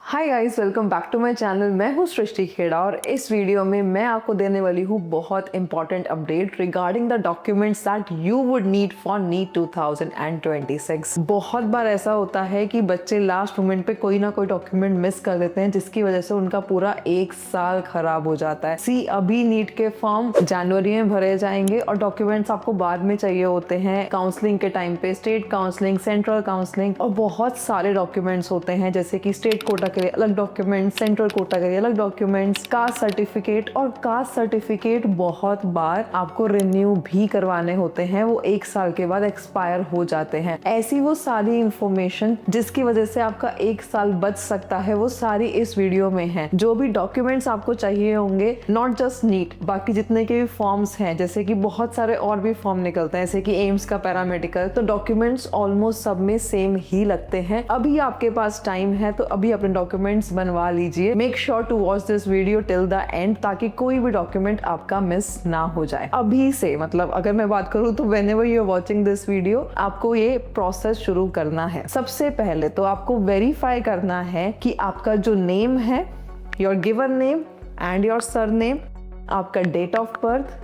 Hi guys, welcome back to my channel. मैं हूँ सृष्टि खेड़ा और इस वीडियो में मैं आपको देने वाली हूँ बहुत important update regarding the documents that you would need for NEET 2026। बहुत बार ऐसा होता है कि बच्चे लास्ट मोमेंट पे कोई ना कोई डॉक्यूमेंट मिस कर देते हैं, जिसकी वजह से उनका पूरा एक साल खराब हो जाता है। अभी नीट के फॉर्म जनवरी में भरे जाएंगे और डॉक्यूमेंट्स आपको बाद में चाहिए होते हैं काउंसलिंग के टाइम पे, स्टेट काउंसलिंग, सेंट्रल काउंसलिंग और बहुत सारे डॉक्यूमेंट्स होते हैं, जैसे कि स्टेट कोटा के लिए अलग डॉक्यूमेंट, सेंट्रल कोटा के लिए अलग डॉक्यूमेंट्स, कास्ट सर्टिफिकेट। और कास्ट सर्टिफिकेट बहुत बार आपको रिन्यू भी करवाने होते हैं, वो एक साल के बाद एक्सपायर हो जाते हैं। ऐसी वो सारी इंफॉर्मेशन जिसकी वजह से आपका एक साल बच सकता है, वो सारी इस वीडियो में है। जो भी डॉक्यूमेंट्स आपको चाहिए होंगे, नॉट जस्ट नीट, बाकी जितने के भी फॉर्म्स हैं, जैसे कि बहुत सारे और भी फॉर्म निकलते हैं, जैसे कि एम्स का पैरामेडिकल, तो डॉक्यूमेंट्स ऑलमोस्ट सब में सेम ही लगते हैं। अभी आपके पास टाइम है तो अभी अपने डॉक्यूमेंट्स बनवा लीजिए। Make sure to watch this video till the end, ताकि कोई भी डॉक्यूमेंट आपका मिस ना हो जाए। अभी से, मतलब अगर मैं बात करूं तो whenever you are watching this video, आपको ये प्रोसेस शुरू करना है। सबसे पहले तो आपको वेरीफाई करना है कि आपका जो नेम है, your given name and your surname, आपका डेट ऑफ बर्थ,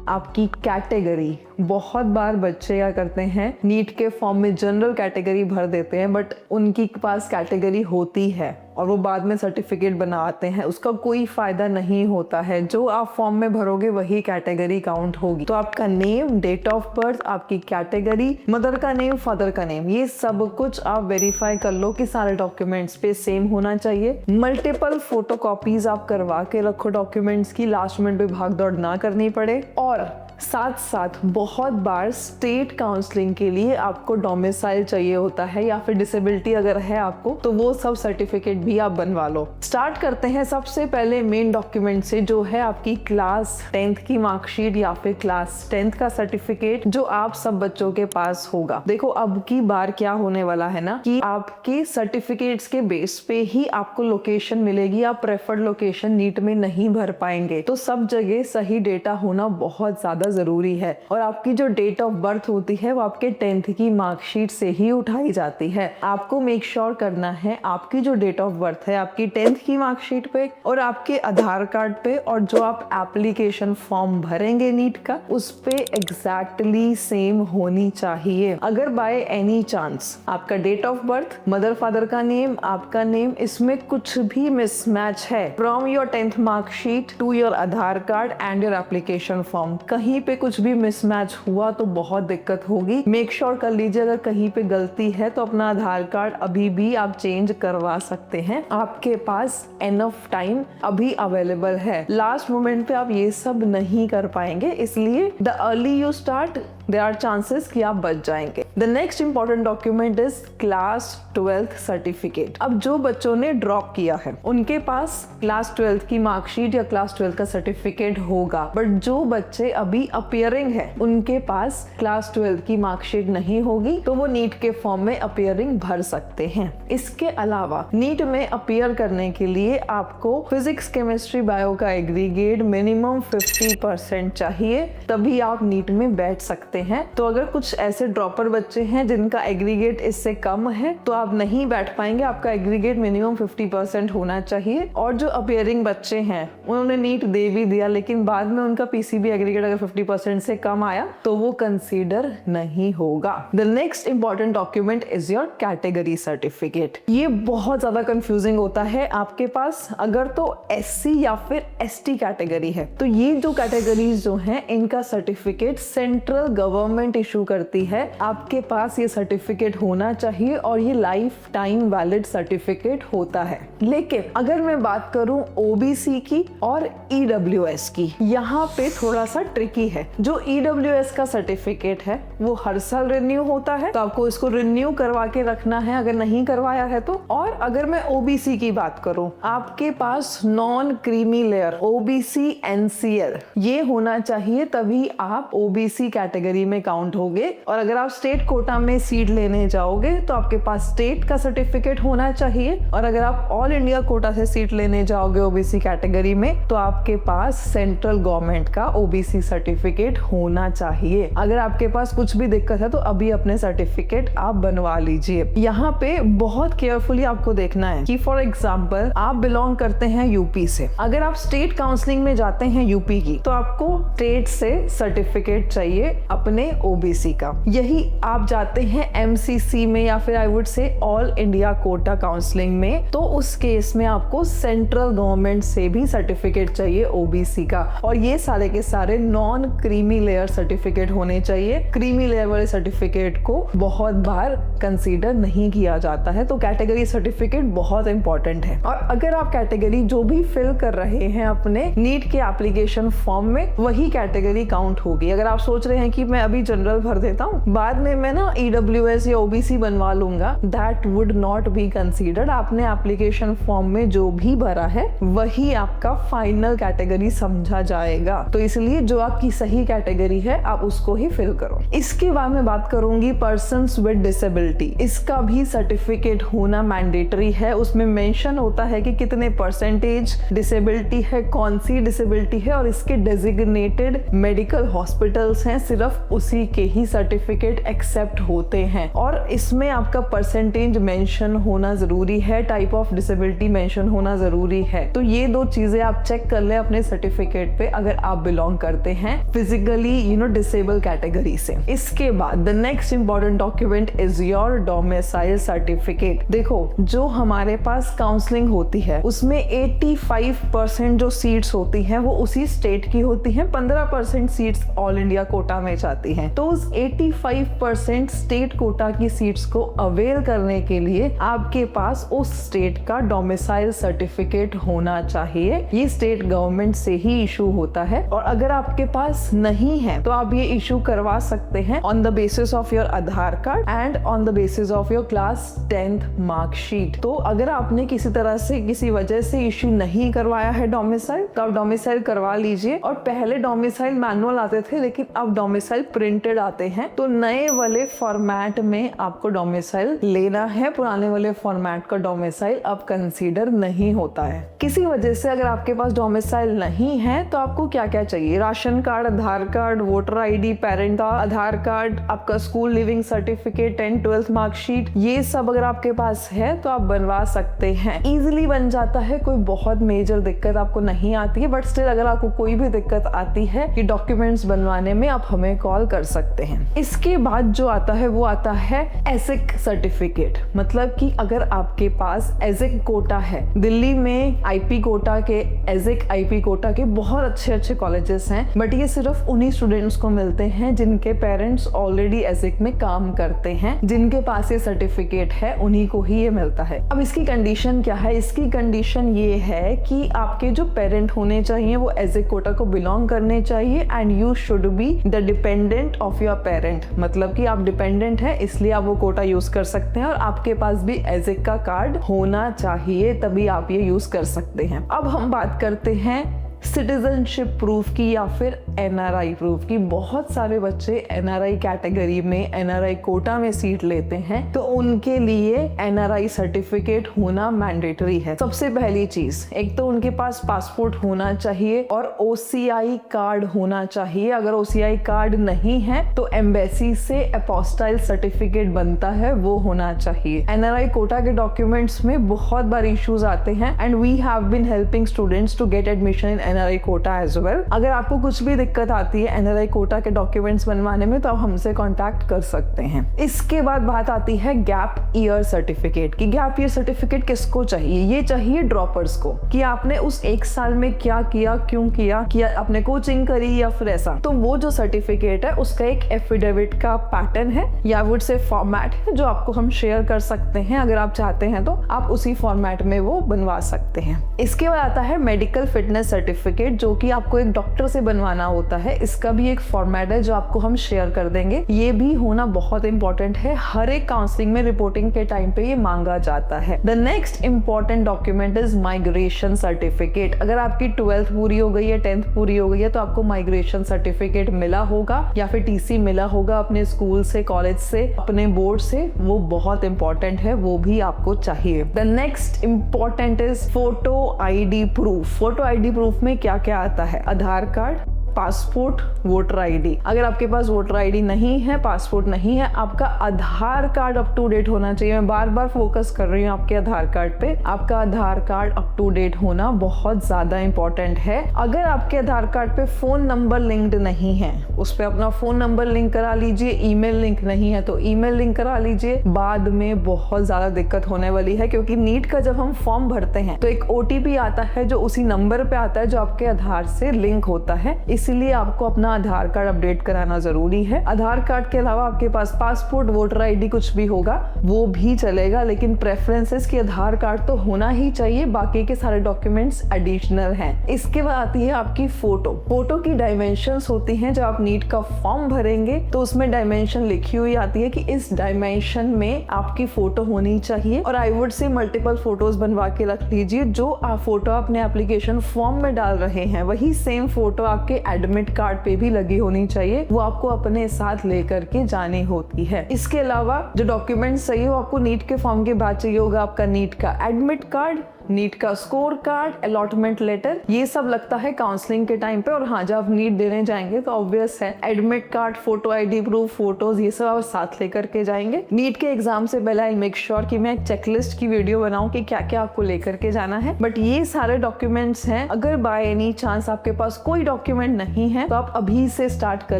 आपकी कैटेगरी। बहुत बार बच्चे क्या करते हैं, नीट के फॉर्म में जनरल कैटेगरी भर देते हैं, बट उनकी पास कैटेगरी होती है और वो बाद में सर्टिफिकेट बनाते हैं, उसका कोई फायदा नहीं होता है। जो आप फॉर्म में भरोगे वही कैटेगरी काउंट होगी। तो आपका नेम, डेट ऑफ बर्थ, आपकी कैटेगरी, मदर का नेम, फादर का नेम, ये सब कुछ आप वेरीफाई कर लो कि सारे डॉक्यूमेंट्स पे सेम होना चाहिए। मल्टीपल फोटोकॉपीज आप करवा के रखो डॉक्यूमेंट्स की, लास्ट मिनट पे भाग दौड़ ना करनी पड़े। और साथ साथ बहुत बार स्टेट काउंसलिंग के लिए आपको डोमिसाइल चाहिए होता है, या फिर डिसेबिलिटी अगर है आपको तो वो सब सर्टिफिकेट भी आप बनवा लो। स्टार्ट करते हैं सबसे पहले मेन डॉक्यूमेंट से, जो है आपकी क्लास 10th की मार्कशीट या फिर क्लास 10th का सर्टिफिकेट, जो आप सब बच्चों के पास होगा। देखो अब की बार क्या होने वाला है ना, कि आपके सर्टिफिकेट्स के बेस पे ही आपको लोकेशन मिलेगी। आप प्रेफर्ड लोकेशन नीट में नहीं भर पाएंगे, तो सब जगह सही डेटा होना बहुत ज्यादा जरूरी है। और आपकी जो डेट ऑफ बर्थ होती है वो आपके 10th की मार्कशीट से ही उठाई जाती है। आपको मेक श्योर करना है आपकी जो डेट ऑफ बर्थ है आपकी 10th की मार्कशीट पे और आपके आधार कार्ड पे, और जो आप एप्लीकेशन फॉर्म भरेंगे नीट का, उस पे एग्जैक्टली सेम होनी चाहिए। अगर बाय एनी चांस आपका date of birth, mother father का नेम, आपका नेम, इसमें कुछ भी मिसमैच है from your 10th marksheet to your Aadhaar card and your application form, कहीं पे कुछ भी मिसमैच हुआ तो बहुत दिक्कत होगी। मेक श्योर कर लीजिए अगर कहीं पे गलती है तो अपना आधार कार्ड अभी भी आप चेंज करवा सकते हैं। आपके पास एनफ टाइम अभी अवेलेबल है। लास्ट मोमेंट पे आप ये सब नहीं कर पाएंगे, इसलिए the early you start there are chances कि आप बच जाएंगे। The next important document is class 12th certificate. अब जो बच्चों ने ड्रॉप किया है उनके पास क्लास 12th की मार्कशीट या क्लास 12th का सर्टिफिकेट होगा, बट जो बच्चे अभी अपीयरिंग है उनके पास क्लास 12th की मार्कशीट नहीं होगी, तो वो नीट के फॉर्म में अपीयरिंग भर सकते हैं। इसके अलावा नीट में अपीयर करने के लिए आपको फिजिक्स, केमिस्ट्री, बायो का एग्रीगेट मिनिमम 50% चाहिए, तभी आप नीट में बैठ सकते हैं। तो अगर कुछ ऐसे ड्रॉपर बच्चे हैं जिनका एग्रीगेट इससे कम है तो आप नहीं बैठ पाएंगे, आपका एग्रीगेट मिनिमम 50% होना चाहिए। और जो अपीयरिंग बच्चे हैं उन्होंने नीट दे भी दिया, लेकिन बाद में उनका पीसीबी एग्रीगेट अगर 50% से कम आया तो वो कंसीडर नहीं होगा। The next important document is your category certificate. ये बहुत ज्यादा कंफ्यूजिंग होता है आपके पास। अगर तो एससी या फिर एसटी कैटेगरी है तो ये जो कैटेगरीज जो हैं इनका सर्टिफिकेट सेंट्रल गवर्नमेंट इशू करती है। आपके पास ये सर्टिफिकेट होना चाहिए और ये लाइफ टाइम वैलिड सर्टिफिकेट होता है। लेकिन अगर मैं बात करूं ओबीसी की और ईडब्ल्यूएस की, यहाँ पे थोड़ा सा ट्रिकी है। जो ईडब्ल्यूएस का सर्टिफिकेट है वो हर साल रिन्यू होता है, तो आपको इसको रिन्यू करवा के रखना है अगर नहीं करवाया है तो। और अगर मैं ओबीसी की बात करूं, आपके पास non creamy layer OBC NCL ये होना चाहिए, तभी आप ओबीसी कैटेगरी कैटेगरी में काउंट होगे। और अगर आप स्टेट कोटा में सीट लेने जाओगे तो आपके पास स्टेट का सर्टिफिकेट होना चाहिए, और अगर आप ऑल इंडिया कोटा से सीट लेने जाओगे ओबीसी कैटेगरी में तो आपके पास सेंट्रल गवर्नमेंट का ओबीसी सर्टिफिकेट होना चाहिए। अगर आपके पास कुछ भी दिक्कत है तो अभी अपने सर्टिफिकेट आप बनवा लीजिए। यहाँ पे बहुत केयरफुली आपको देखना है कि फॉर एग्जाम्पल आप बिलोंग करते हैं यूपी से, अगर आप स्टेट काउंसलिंग में जाते हैं यूपी की तो आपको स्टेट से सर्टिफिकेट चाहिए अपने ओबीसी का। यही आप जाते हैं एमसीसी में या फिर I would say all India quota counselling में, तो उस केस में आपको सेंट्रल गवर्नमेंट से भी सर्टिफिकेट चाहिए ओबीसी का। और ये सारे के सारे नॉन क्रीमी लेयर सर्टिफिकेट होने चाहिए। क्रीमी लेयर वाले सर्टिफिकेट को बहुत बार कंसीडर नहीं किया जाता है, तो कैटेगरी सर्टिफिकेट बहुत इंपॉर्टेंट है। और अगर आप कैटेगरी जो भी फिल कर रहे हैं अपने नीट के एप्लीकेशन फॉर्म में, वही कैटेगरी काउंट होगी। अगर आप सोच रहे हैं कि मैं अभी जनरल भर देता हूँ, बाद में मैं ना ईडब्ल्यूएस या ओबीसी बनवा लूंगा, that would not be considered. आपने एप्लीकेशन फॉर्म में जो भी भरा है वही आपका फाइनल कैटेगरी समझा जाएगा। तो इसलिए जो आपकी सही कैटेगरी है आप उसको ही फिल करो। इसके बाद मैं बात करूंगी पर्सन्स विद डिसेबिलिटी। इसका भी सर्टिफिकेट होना मैंडेटरी है। उसमें मेंशन होता है कि कितने परसेंटेज डिसेबिलिटी है, कौन सी डिसेबिलिटी है, और इसके डेजिग्नेटेड मेडिकल हॉस्पिटल्स हैं, सिर्फ उसी के ही सर्टिफिकेट एक्सेप्ट होते हैं। और इसमें आपका परसेंटेज मेंशन होना जरूरी है, टाइप ऑफ डिसेबिलिटी मेंशन होना जरूरी है। तो ये दो चीजें आप चेक कर ले अपने सर्टिफिकेट पे अगर आप बिलोंग करते हैं फिजिकली डिसेबल कैटेगरी से। इसके बाद the next important document is your domicile certificate. देखो, जो हमारे पास काउंसलिंग होती है उसमें 85% जो सीट्स होती हैं वो उसी स्टेट की होती हैं, 15% सीट्स ऑल इंडिया कोटा में जाती हैं। तो उस 85% स्टेट कोटा की सीट्स को अवेल करने के लिए आपके पास उस स्टेट का डोमिसाइल सर्टिफिकेट होना चाहिए। ये स्टेट गवर्नमेंट से ही इशू होता है, और अगर आपके पास नहीं है तो आप ये इशू करवा सकते हैं on the basis of your Aadhaar card and on the basis of your class 10th marksheet. तो अगर आपने किसी तरह से किसी वजह से इशू नहीं करवाया है डोमिसाइल, तो आप डोमिसाइल करवा लीजिए। और पहले डोमिसाइल मैनुअल आते थे, लेकिन अब डोमिसाइल प्रिंटेड आते हैं, तो नए वाले फॉर्मेट में आपको डोमिसाइल लेना है। पुराने वाले फॉर्मेट का डोमिसाइल अब कंसीडर नहीं होता है। किसी वजह से अगर आपके पास डोमिसाइल नहीं है तो आपको क्या क्या चाहिए? राशन कार्ड, आधार कार्ड, वोटर आईडी, पेरेंट का आधार कार्ड, आपका school leaving certificate, 10th 12th marksheet, ये सब अगर आपके पास है तो आप बनवा सकते हैं। इजीली बन जाता है, कोई बहुत मेजर दिक्कत आपको नहीं आती है। बट स्टिल अगर आपको कोई भी दिक्कत आती है कि डॉक्यूमेंट्स बनवाने में, आप हमें कॉल कर सकते हैं। इसके बाद जो आता है वो आता है एसिक सर्टिफिकेट। मतलब कि अगर आपके पास एसिक कोटा है, दिल्ली में आईपी कोटा के, एसिक आईपी कोटा के बहुत अच्छे अच्छे कॉलेजेस हैं, बट ये सिर्फ उन्हीं स्टूडेंट्स को मिलते हैं जिनके पेरेंट्स ऑलरेडी एसिक में काम करते हैं। जिनके पास ये सर्टिफिकेट है उन्हीं को ही ये मिलता है। अब इसकी कंडीशन क्या है? इसकी कंडीशन ये है कि आपके जो पेरेंट होने चाहिए वो एसिक कोटा को बिलोंग करने चाहिए, and you should be the dependent of your parent. मतलब कि आप डिपेंडेंट है इसलिए आप वो कोटा यूज कर सकते हैं, और आपके पास भी एसिक का कार्ड होना चाहिए, तभी आप ये यूज कर सकते हैं। अब हम बात करते हैं सिटीजनशिप प्रूफ की या फिर एनआरआई प्रूफ की। बहुत सारे बच्चे एनआरआई कैटेगरी में, एनआरआई कोटा में सीट लेते हैं, तो उनके लिए एनआरआई सर्टिफिकेट होना मैंडेटरी है। सबसे पहली चीज, एक तो उनके पास पासपोर्ट होना चाहिए और ओसीआई कार्ड होना चाहिए। अगर ओसीआई कार्ड नहीं है तो एम्बेसी से अपोस्टाइल सर्टिफिकेट बनता है, वो होना चाहिए। एनआरआई कोटा के डॉक्यूमेंट्स में बहुत बार इश्यूज आते हैं, and we have been helping students to get admission in NRI quota as well. अगर आपको कुछ भी दिक्कत आती है एनआरआई कोटा के डॉक्यूमेंट्स बनवाने में तो आप हमसे कांटेक्ट कर सकते हैं। इसके बाद बात आती है गैप ईयर सर्टिफिकेट की। गैप ईयर सर्टिफिकेट किसको चाहिए? ये चाहिए ड्रॉपर्स को, कि आपने उस एक साल में क्या किया, क्यों किया, आपने कोचिंग करी या फिर ऐसा। तो वो जो सर्टिफिकेट है उसका एक एफिडेविट का पैटर्न है या वुड से फॉर्मेट है, जो आपको हम शेयर कर सकते हैं। अगर आप चाहते हैं तो आप उसी फॉर्मेट में वो बनवा सकते हैं। इसके बाद आता है मेडिकल फिटनेस सर्टिफिकेट सर्टिफिकेट जो कि आपको एक डॉक्टर से बनवाना होता है, इसका भी एक फॉर्मेट है जो आपको हम शेयर कर देंगे। ये भी होना बहुत इंपॉर्टेंट है, हर एक काउंसलिंग में रिपोर्टिंग के टाइम पे ये मांगा जाता है। The next important document is migration certificate. अगर आपकी 12th पूरी हो गई है, 10th पूरी हो गई है, तो आपको माइग्रेशन सर्टिफिकेट मिला होगा या फिर टीसी मिला होगा अपने स्कूल से, कॉलेज से, अपने बोर्ड से, वो बहुत इंपॉर्टेंट है, वो भी आपको चाहिए। The next important is photo ID proof. Photo ID proof में क्या क्या आता है? आधार कार्ड, पासपोर्ट, वोटर आईडी। अगर आपके पास वोटर आईडी नहीं है, पासपोर्ट नहीं है, आपका आधार कार्ड अप टू डेट होना चाहिए। मैं बार बार फोकस कर रही हूँ आपके आधार कार्ड पे। आपका आधार कार्ड अप टू डेट होना बहुत ज्यादा इंपॉर्टेंट है। अगर आपके आधार कार्ड पे फोन नंबर लिंक्ड नहीं है, उस पर अपना फोन नंबर लिंक करा लीजिए। ईमेल लिंक नहीं है तो ईमेल लिंक करा लीजिए। बाद में बहुत ज्यादा दिक्कत होने वाली है, क्योंकि नीट का जब हम फॉर्म भरते हैं तो एक ओटीपी आता है जो उसी नंबर पे आता है जो आपके आधार से लिंक होता है। इसीलिए आपको अपना आधार कार्ड अपडेट कराना जरूरी है। आधार कार्ड के अलावा आपके पास पासपोर्ट, वोटर आईडी कुछ भी होगा वो भी चलेगा, लेकिन प्रेफरेंसेस की आधार कार्ड तो होना ही चाहिए। बाकी के सारे डॉक्यूमेंट्स एडिशनल हैं। इसके बाद आती है आपकी फोटो। फोटो की डायमेंशंस होती हैं। जब आप नीट का फॉर्म भरेंगे तो उसमें डायमेंशन लिखी हुई आती है कि इस डायमेंशन में आपकी फोटो होनी चाहिए। और I would say multiple photos बनवा के रख लीजिए। जो आप फोटो अपने एप्लीकेशन फॉर्म में डाल रहे हैं वही सेम फोटो आपके एडमिट कार्ड पे भी लगी होनी चाहिए। वो आपको अपने साथ लेकर के जानी होती है। इसके अलावा जो डॉक्यूमेंट चाहिए वो आपको नीट के फॉर्म के बाद चाहिए होगा आपका नीट का एडमिट कार्ड, नीट का स्कोर कार्ड, अलॉटमेंट लेटर। ये सब लगता है काउंसलिंग के टाइम पे। और हाँ, जब आप नीट देने जाएंगे तो ऑब्वियस है admit card, photo ID proof, photos, ये सब आप साथ लेकर के जाएंगे। नीट के एग्जाम से पहले आई मेक श्योर कि मैं चेकलिस्ट की वीडियो बनाऊं कि क्या क्या आपको लेकर के जाना है। बट ये सारे डॉक्यूमेंट्स हैं। अगर बाय एनी चांस आपके पास कोई डॉक्यूमेंट नहीं है तो आप अभी से स्टार्ट कर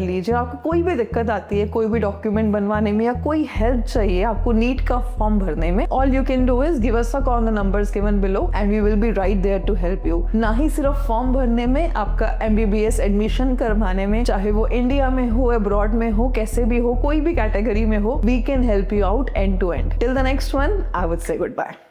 लीजिए। आपको कोई भी दिक्कत आती है कोई भी डॉक्यूमेंट बनवाने में या कोई हेल्प चाहिए आपको नीट का फॉर्म भरने में, all you can do is give us a call on the numbers given below and we will be right there to help you। ना ही सिर्फ फॉर्म भरने में, आपका MBBS एडमिशन करवाने में, चाहे वो इंडिया में हो, अब्रॉड में हो, कैसे भी हो, कोई भी कैटेगरी में हो, we can help you out end to end। Till the next one, I would say goodbye।